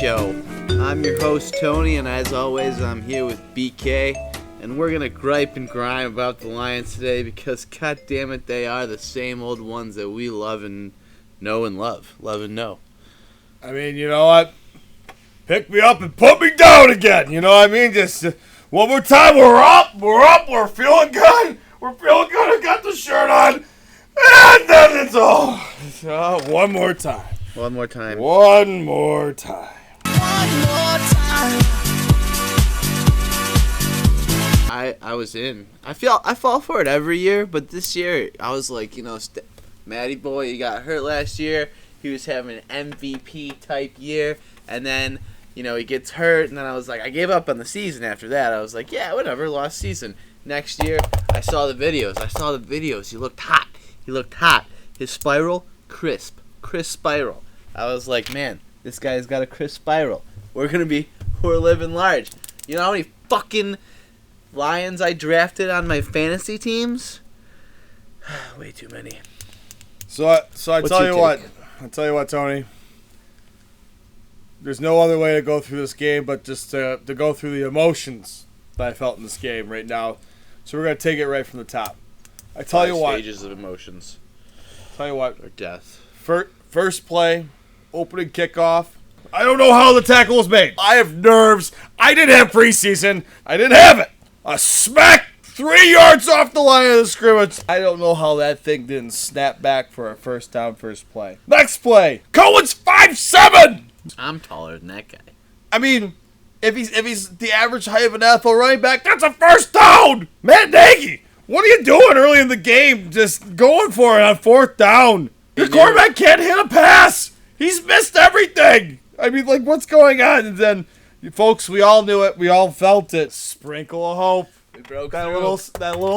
Show. I'm your host, Tony, and as always, I'm here with BK, and we're going to gripe and grime about the Lions today because, god damn it, they are the same old ones that we love and know and love. Love and know. I mean, you know what? Pick me up and put me down again, you know what I mean? Just one more time, we're up, we're feeling good, I got the shirt on, and then it's all, one more time. One more time. I was in. I fall for it every year, but this year I was like, Matty boy, he got hurt last year. He was having an MVP type year, and then he gets hurt, and then I was like, I gave up on the season after that. I was like, yeah, whatever, lost season. Next year, I saw the videos. He looked hot. His spiral, crisp spiral. I was like, man, this guy's got a crisp spiral. We're living large. You know how many fucking Lions I drafted on my fantasy teams? Way too many. So I tell you what, Tony. There's no other way to go through this game but just to go through the emotions that I felt in this game right now. So we're going to take it right from the top. I tell you what. Stages of emotions. Or death. First play, opening kickoff. I don't know how the tackle was made. I have nerves. I didn't have preseason. I didn't have it. A smack 3 yards off the line of the scrimmage. I don't know how that thing didn't snap back for a first down first play. Next play. Cohen's 5'7". I'm taller than that guy. I mean, if he's the average height of an NFL running back, that's a first down. Matt Nagy, what are you doing early in the game? Just going for it on fourth down. Your quarterback can't hit a pass. He's missed everything. I mean, like, what's going on? And then, folks, we all knew it. We all felt it. Sprinkle of hope. We broke that through. little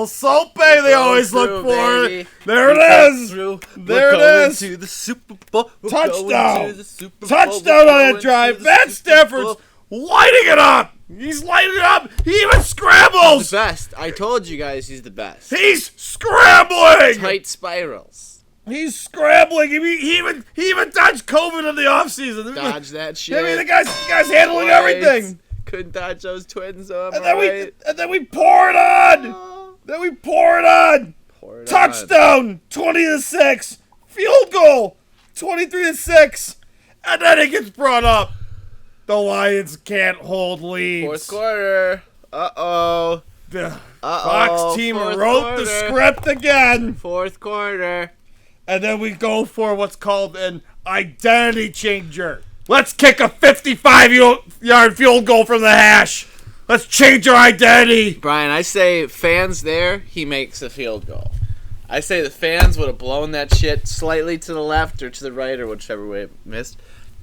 soap bay they always look for. Baby. There it is. There it is. To the Super Bowl. Touchdown. Touchdown on that drive. Matt Stafford's lighting it up. He's lighting it up. He even scrambles. He's the best. I told you guys he's the best. He's scrambling. Tight spirals. He's scrambling. He even dodged COVID in the offseason. Dodge that shit. I mean, the guy's handling everything. Couldn't dodge those twins, so and then we pour it on. Touchdown, 20-6. Field goal, 23-6. And then it gets brought up. The Lions can't hold leads. Fourth quarter. Uh-oh. The Fox team wrote the script again. Fourth quarter. And then we go for what's called an identity changer. Let's kick a 55-yard field goal from the hash. Let's change our identity. Brian, I say fans there, he makes a field goal. I say the fans would have blown that shit slightly to the left or to the right or whichever way it missed,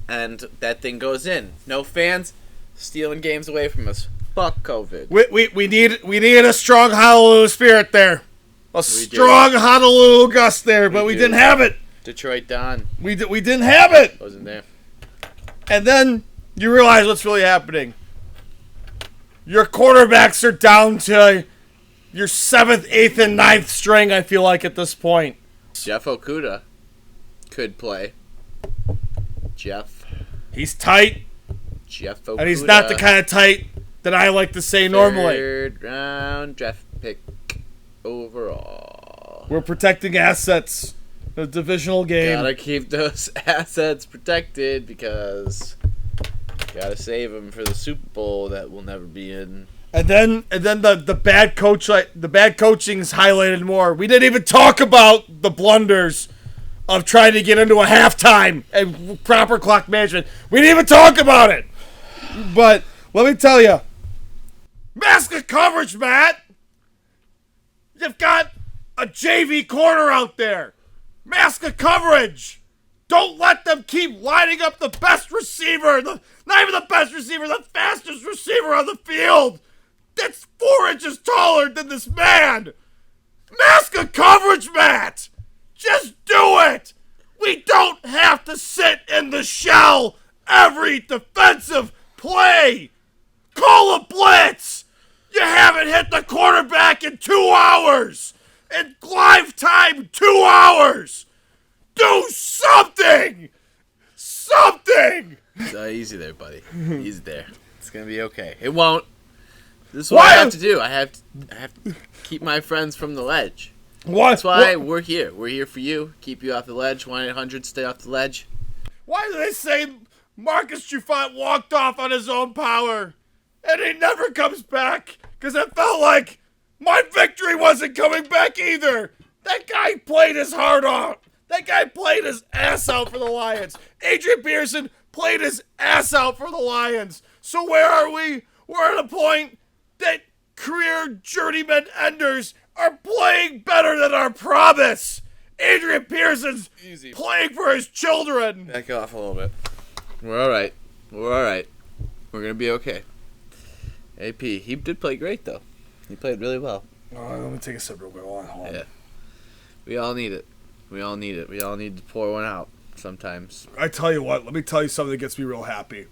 and that thing goes in. No fans stealing games away from us. Fuck COVID. We needed a strong Honolulu spirit there. Strong Honolulu gust there, but we didn't have it. Detroit Don. We didn't have it. Wasn't there. And then you realize what's really happening. Your quarterbacks are down to your 7th, 8th, and 9th string, I feel like, at this point. Jeff Okudah could play. He's tight. Jeff Okudah. And he's not the kind of tight that I like to say normally. Third round draft pick overall. We're protecting assets. A divisional game. Gotta keep those assets protected because gotta save them for the Super Bowl that we'll never be in. And then the bad coaching is highlighted more. We didn't even talk about the blunders of trying to get into a halftime and proper clock management. We didn't even talk about it. But let me tell you, mask of coverage, Matt. You've got a JV corner out there. Mask of coverage. Don't let them keep lining up the best receiver. Not even the best receiver, the fastest receiver on the field. That's 4 inches taller than this man. Mask of coverage, Matt. Just do it. We don't have to sit in the shell every defensive play. Call a blitz. You haven't hit the quarterback in 2 hours. In live time, 2 hours. Do something. Something. thing. Easy there, buddy. Easy there. It's gonna be okay. It won't. This is what Why? I have to do. I have to keep my friends from the ledge. What? That's why we're here. We're here for you. Keep you off the ledge. 1-800 stay off the ledge. Why do they say Marcus Trufant walked off on his own power and he never comes back? Because it felt like my victory wasn't coming back either. That guy played his heart out. That guy played his ass out for the Lions. Adrian Peterson played his ass out for the Lions. So where are we? We're at a point that career journeyman enders are playing better than our promise. Adrian Peterson's playing for his children. Back off a little bit. We're all right. We're all right. We're going to be okay. AP, he did play great, though. He played really well. Let me take a sip real quick. Hold on. Yeah. We all need it. We all need it. We all need to pour one out sometimes. I tell you what, let me tell you something that gets me real happy.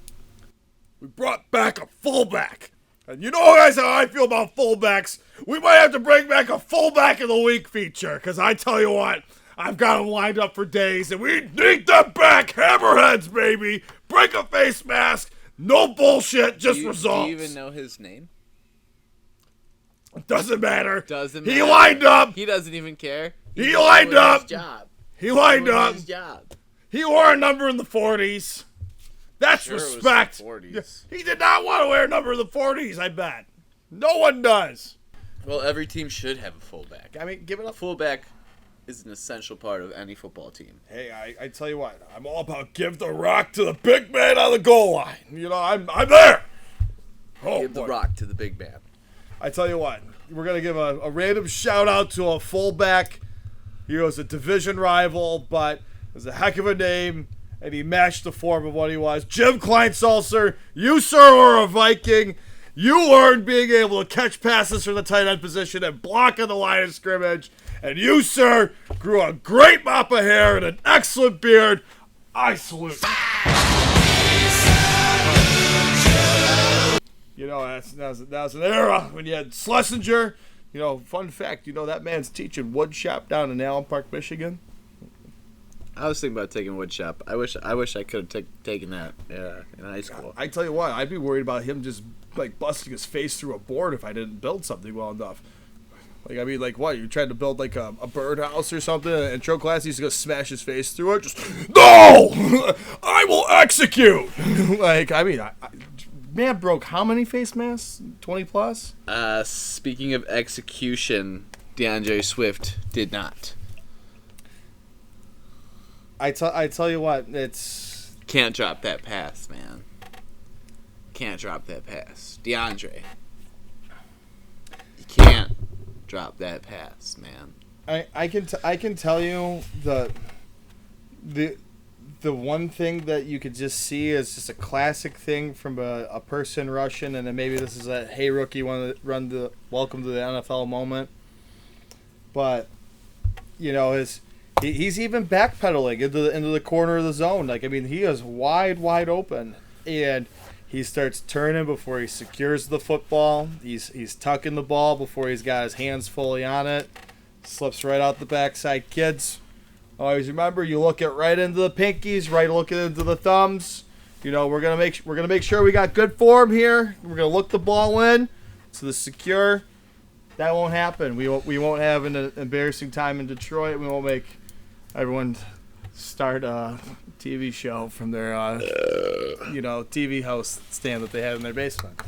We brought back a fullback. And you know, guys, how I feel about fullbacks. We might have to bring back a fullback of the week feature. Because I tell you what, I've got them lined up for days. And we need them back. Hammerheads, baby. Break a face mask. No bullshit, just results. Do you even know his name? Doesn't matter. Doesn't He matter. lined up. He doesn't even care. He lined up. His job. He lined Doing up. his job. He wore a number in the 40s. That's Sure, respect. it was the 40s. He did not want to wear a number in the 40s, I bet. No one does. Well, every team should have a fullback. I mean, give it A up. fullback is an essential part of any football team. Hey, I tell you what, I'm all about give the rock to the big man on the goal line. You know, I'm there. Oh, Give the boy. rock to the big man. I tell you what, we're going to give a random shout out to a fullback. He was a division rival, but it was a heck of a name, and he matched the form of what he was. Jim Kleinsalzer, you, sir, were a Viking. You learned being able to catch passes from the tight end position and block on the line of scrimmage. And you, sir, grew a great mop of hair and an excellent beard. I salute you. You know, that was an era when you had Schlesinger. You know, fun fact, you know that man's teaching wood shop down in Allen Park, Michigan. I was thinking about taking wood shop. I wish I could have taken that in high school. I tell you what, I'd be worried about him just like busting his face through a board if I didn't build something well enough. Like, I mean, like, what? You tried to build, like, a birdhouse or something, and intro class, he's going to smash his face through it? Just, no! I will execute! Like, I mean, man broke how many face masks? 20 plus? Speaking of execution, DeAndre Swift did not. I tell you what, it's... Can't drop that pass, man. Can't drop that pass. DeAndre. You can't drop that pass, man. I can tell you the one thing that you could just see is just a classic thing from a person rushing, and then maybe this is a hey rookie want to run the welcome to the NFL moment. But you know, he's even backpedaling into the corner of the zone. Like, I mean, he is wide open, and he starts turning before he secures the football. He's tucking the ball before he's got his hands fully on it. Slips right out the backside. Kids, always remember, you look it right into the pinkies, right looking into the thumbs. You know, we're gonna make sure we got good form here. We're gonna look the ball in to the secure. That won't happen. We won't have an embarrassing time in Detroit. We won't make everyone start a TV show from their TV host stand that they have in their basement.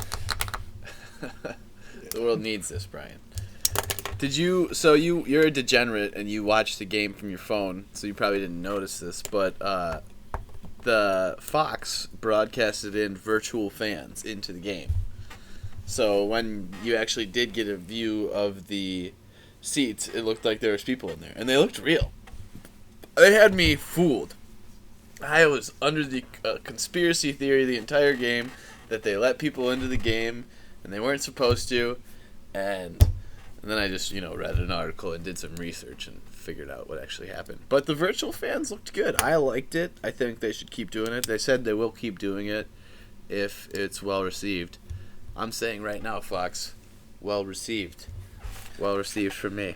The world needs this, Brian. You're a degenerate and you watched the game from your phone, so you probably didn't notice this, but the Fox broadcasted in virtual fans into the game. So when you actually did get a view of the seats, it looked like there was people in there, and they looked real. They had me fooled. I was under the conspiracy theory the entire game that they let people into the game and they weren't supposed to, and then I just read an article and did some research and figured out what actually happened. But the virtual fans looked good. I liked it. I think they should keep doing it. They said they will keep doing it if it's well received. I'm saying right now, Fox, well received. Well received from me.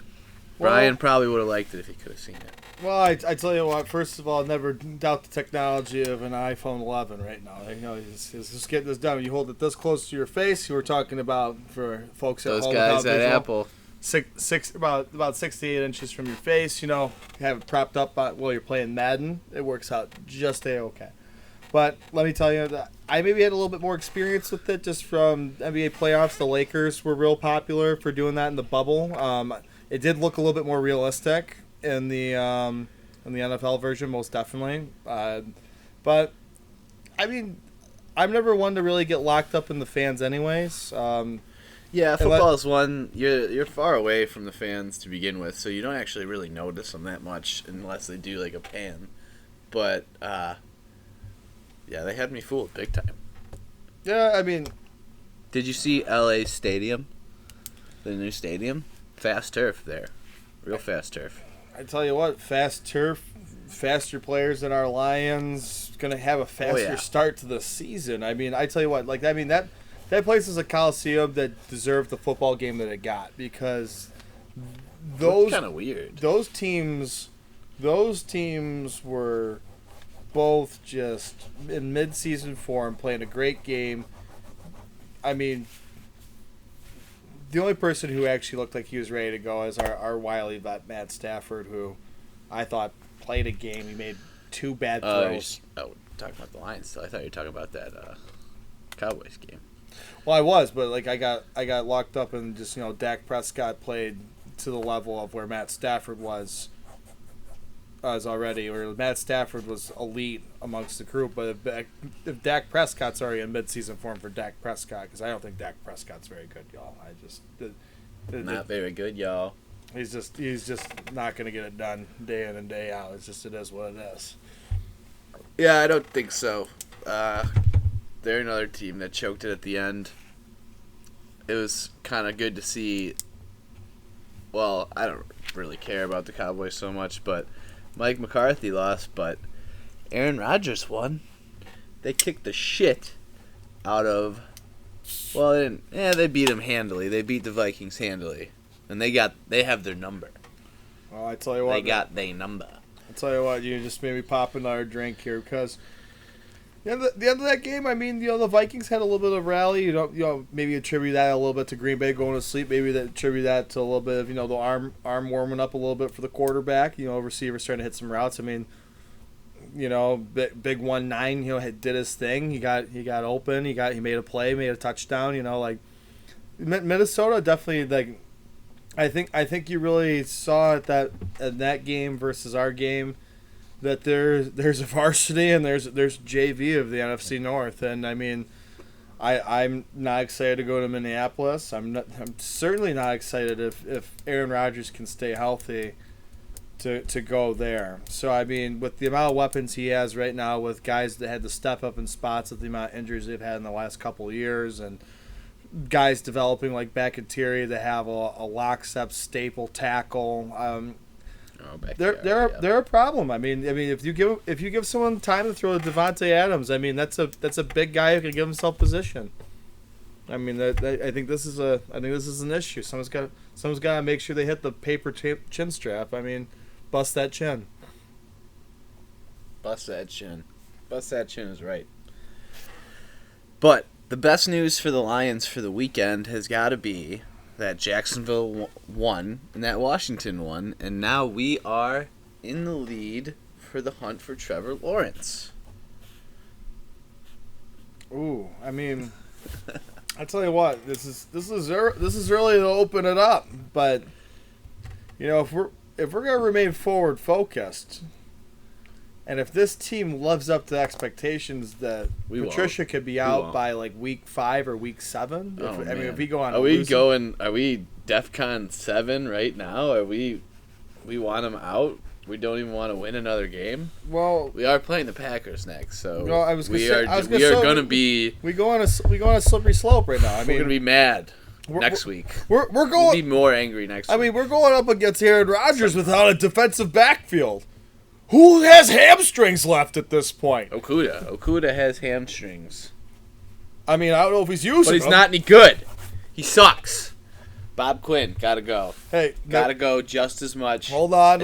Well, Brian probably would have liked it if he could have seen it. Well, I tell you what. First of all, never doubt the technology of an iPhone 11 right now. You know, just get this done. You hold it this close to your face. You were talking about for folks at Those home guys without at visual, Apple. about 6 to 8 inches from your face. You know, have it propped up while you're playing Madden. It works out just okay. But let me tell you that I maybe had a little bit more experience with it just from NBA playoffs. The Lakers were real popular for doing that in the bubble. It did look a little bit more realistic in the NFL version, most definitely. But I mean, I'm never one to really get locked up in the fans, anyways. Yeah, football is one. You're far away from the fans to begin with, so you don't actually really notice them that much unless they do like a pan. But yeah, they had me fooled big time. Yeah, I mean, did you see LA Stadium? The new stadium? Fast turf there. Real fast turf. I tell you what, fast turf, faster players than our Lions, gonna have a faster start to the season. I mean, I tell you what, that place is a coliseum that deserved the football game that it got, because those kind of weird. Those teams were both just in mid-season form, playing a great game. I mean, the only person who actually looked like he was ready to go is our wily vet, Matt Stafford, who I thought played a game. He made 2 bad throws. Talking about the Lions still. I thought you were talking about that Cowboys game. Well, I was, but I got locked up in just, Dak Prescott played to the level of where Matt Stafford was already, or Matt Stafford was elite amongst the group. But if Dak Prescott's already in midseason form for Dak Prescott, because I don't think Dak Prescott's very good, y'all. Not very good, y'all. He's just not going to get it done day in and day out. It is what it is. Yeah, I don't think so. They're another team that choked it at the end. It was kind of good to see. Well, I don't really care about the Cowboys so much, but Mike McCarthy lost, but Aaron Rodgers won. They kicked the shit out of. Well, they beat them handily. They beat the Vikings handily, and they have their number. Well, I tell you what, they got their number. I tell you what, you just made me pop another drink here, because the end of that game, I mean, the Vikings had a little bit of rally. Maybe attribute that a little bit to Green Bay going to sleep. Maybe attribute that to a little bit of the arm warming up a little bit for the quarterback. Receivers starting to hit some routes. I mean, big 1-9, did his thing. He got open. He made a play, made a touchdown. Minnesota definitely, I think you really saw at that game versus our game that there's a varsity and there's JV of the NFC North. And I mean, I'm not excited to go to Minneapolis. I'm certainly not excited if Aaron Rodgers can stay healthy to go there. So I mean, with the amount of weapons he has right now, with guys that had to step up in spots with the amount of injuries they've had in the last couple of years, and guys developing like Bakatiri that have a lockstep staple tackle, they're a problem. I mean, if you give someone time to throw to Devontae Adams, I mean that's a big guy who can give himself position. I mean, I think this is an issue. Someone's got to make sure they hit the paper chin strap. I mean, bust that chin. Bust that chin. Bust that chin is right. But the best news for the Lions for the weekend has got to be that Jacksonville won and that Washington won, and now we are in the lead for the hunt for Trevor Lawrence. Ooh, I mean, I tell you what, this is early to open it up, but if we're gonna remain forward focused, and if this team lives up to expectations, that Patricia could be out by like week 5 or week 7. If we go on, are we DEFCON 7 right now? We want him out. We don't even want to win another game. Well, we are playing the Packers next, so we are going to be. We go on a slippery slope right now. I mean, we're going to be mad next week. We're going. We'll be more angry next week. I mean, we're going up against Aaron Rodgers without a defensive backfield. Who has hamstrings left at this point? Okuda has hamstrings. I mean, I don't know if he's using them. But he's not any good. He sucks. Bob Quinn, gotta go. Hey, Gotta go just as much. Hold on.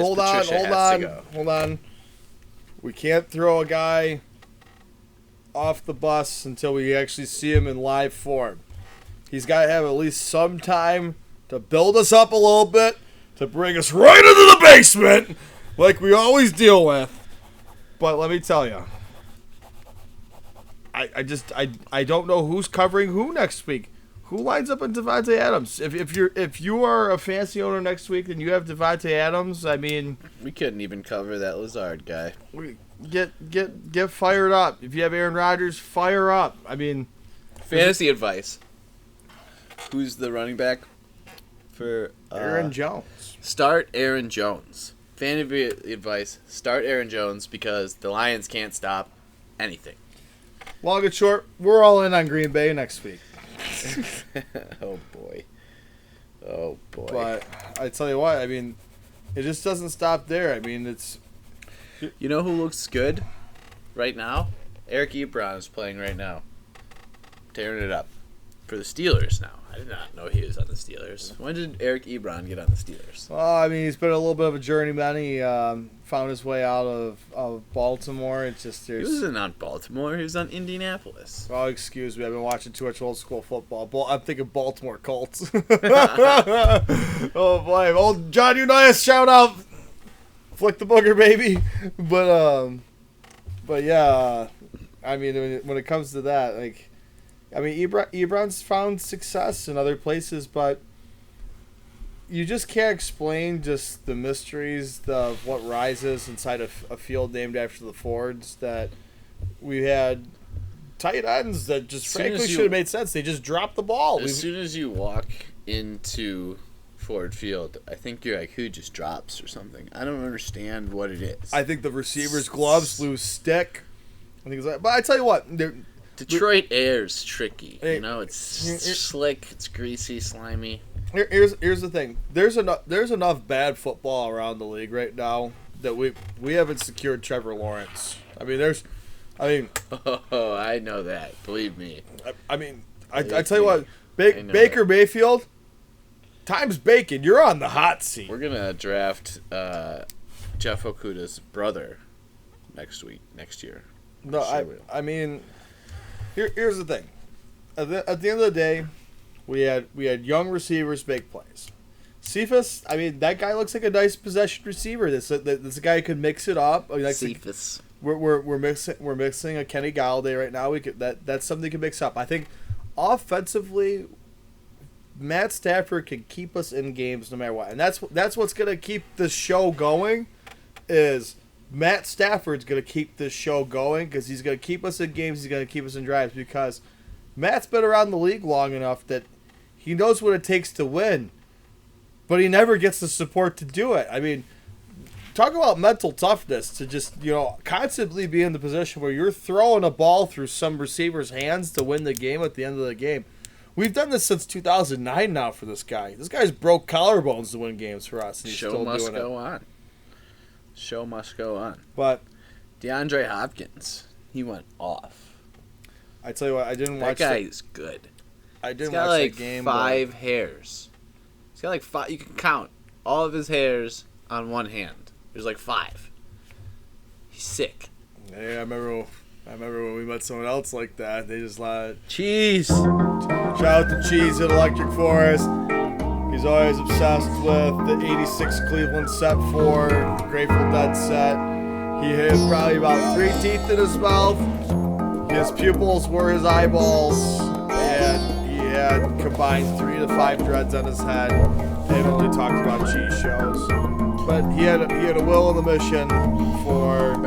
We can't throw a guy off the bus until we actually see him in live form. He's got to have at least some time to build us up a little bit, to bring us right into the basement, like we always deal with. But let me tell you, I don't know who's covering who next week. Who lines up in Devontae Adams? If you are a fantasy owner next week and you have Devontae Adams, I mean, we couldn't even cover that Lazard guy. Get fired up. If you have Aaron Rodgers, fire up. I mean, fantasy advice. Who's the running back for Aaron Jones? Start Aaron Jones. Fantasy advice: start Aaron Jones because the Lions can't stop anything. Long and short, we're all in on Green Bay next week. Oh boy. But I tell you what, I mean, it just doesn't stop there. I mean, it's. You know who looks good right now? Eric Ebron is playing right now, tearing it up for the Steelers now. I did not know he was on the Steelers. When did Eric Ebron get on the Steelers? Well, I mean, he's been a little bit of a journeyman. He found his way out of Baltimore. It's just He wasn't on Baltimore. He was on Indianapolis. Oh, excuse me. I've been watching too much old school football. I'm thinking Baltimore Colts. Oh boy, old John Unitas, shout out, flick the booger, baby. But yeah, I mean, when it comes to that, like. I mean, Ebron's found success in other places, but you just can't explain just the mysteries of what rises inside a field named after the Fords. That we had tight ends that just frankly should have made sense. They just dropped the ball. As soon as you walk into Ford Field, I think you're like, who just drops or something. I don't understand what it is. I think the receiver's gloves lose stick. I think it's like, but I tell you what, Detroit air's tricky. You know, it's slick, it's greasy, slimy. Here's the thing. There's enough bad football around the league right now that we haven't secured Trevor Lawrence. I mean, oh, I know that. Believe me. I tell you what, Baker Mayfield, time's bacon. You're on the hot seat. We're gonna draft Jeff Okuda's brother next year. No, I mean. Here's the thing. At the end of the day, we had young receivers make plays. Cephas, I mean, that guy looks like a nice possession receiver. This guy could mix it up. I mean, Cephas. We're mixing a Kenny Galladay right now. That's something we can mix up. I think offensively, Matt Stafford can keep us in games no matter what, and that's what's gonna keep the show going. Is Matt Stafford's going to keep this show going because he's going to keep us in games. He's going to keep us in drives because Matt's been around the league long enough that he knows what it takes to win, but he never gets the support to do it. I mean, talk about mental toughness to just, constantly be in the position where you're throwing a ball through some receiver's hands to win the game at the end of the game. We've done this since 2009 now for this guy. This guy's broke collarbones to win games for us. And he's Show still must doing go it. on. Show must go on. But DeAndre Hopkins, he went off. I tell you what, I didn't watch. That guy is good. I didn't He's got watch like that game. 5 hairs. He's got like 5. You can count all of his hairs on one hand. There's like 5. He's sick. Yeah, I remember when we met someone else like that. They just Cheese. Shout out to Cheese at Electric Forest. He's always obsessed with the 86 Cleveland set 4 Grateful Dead set. He had probably about 3 teeth in his mouth. His pupils were his eyeballs. And he had combined 3 to 5 dreads on his head. And only talked about cheese shows. But he had a will and a mission for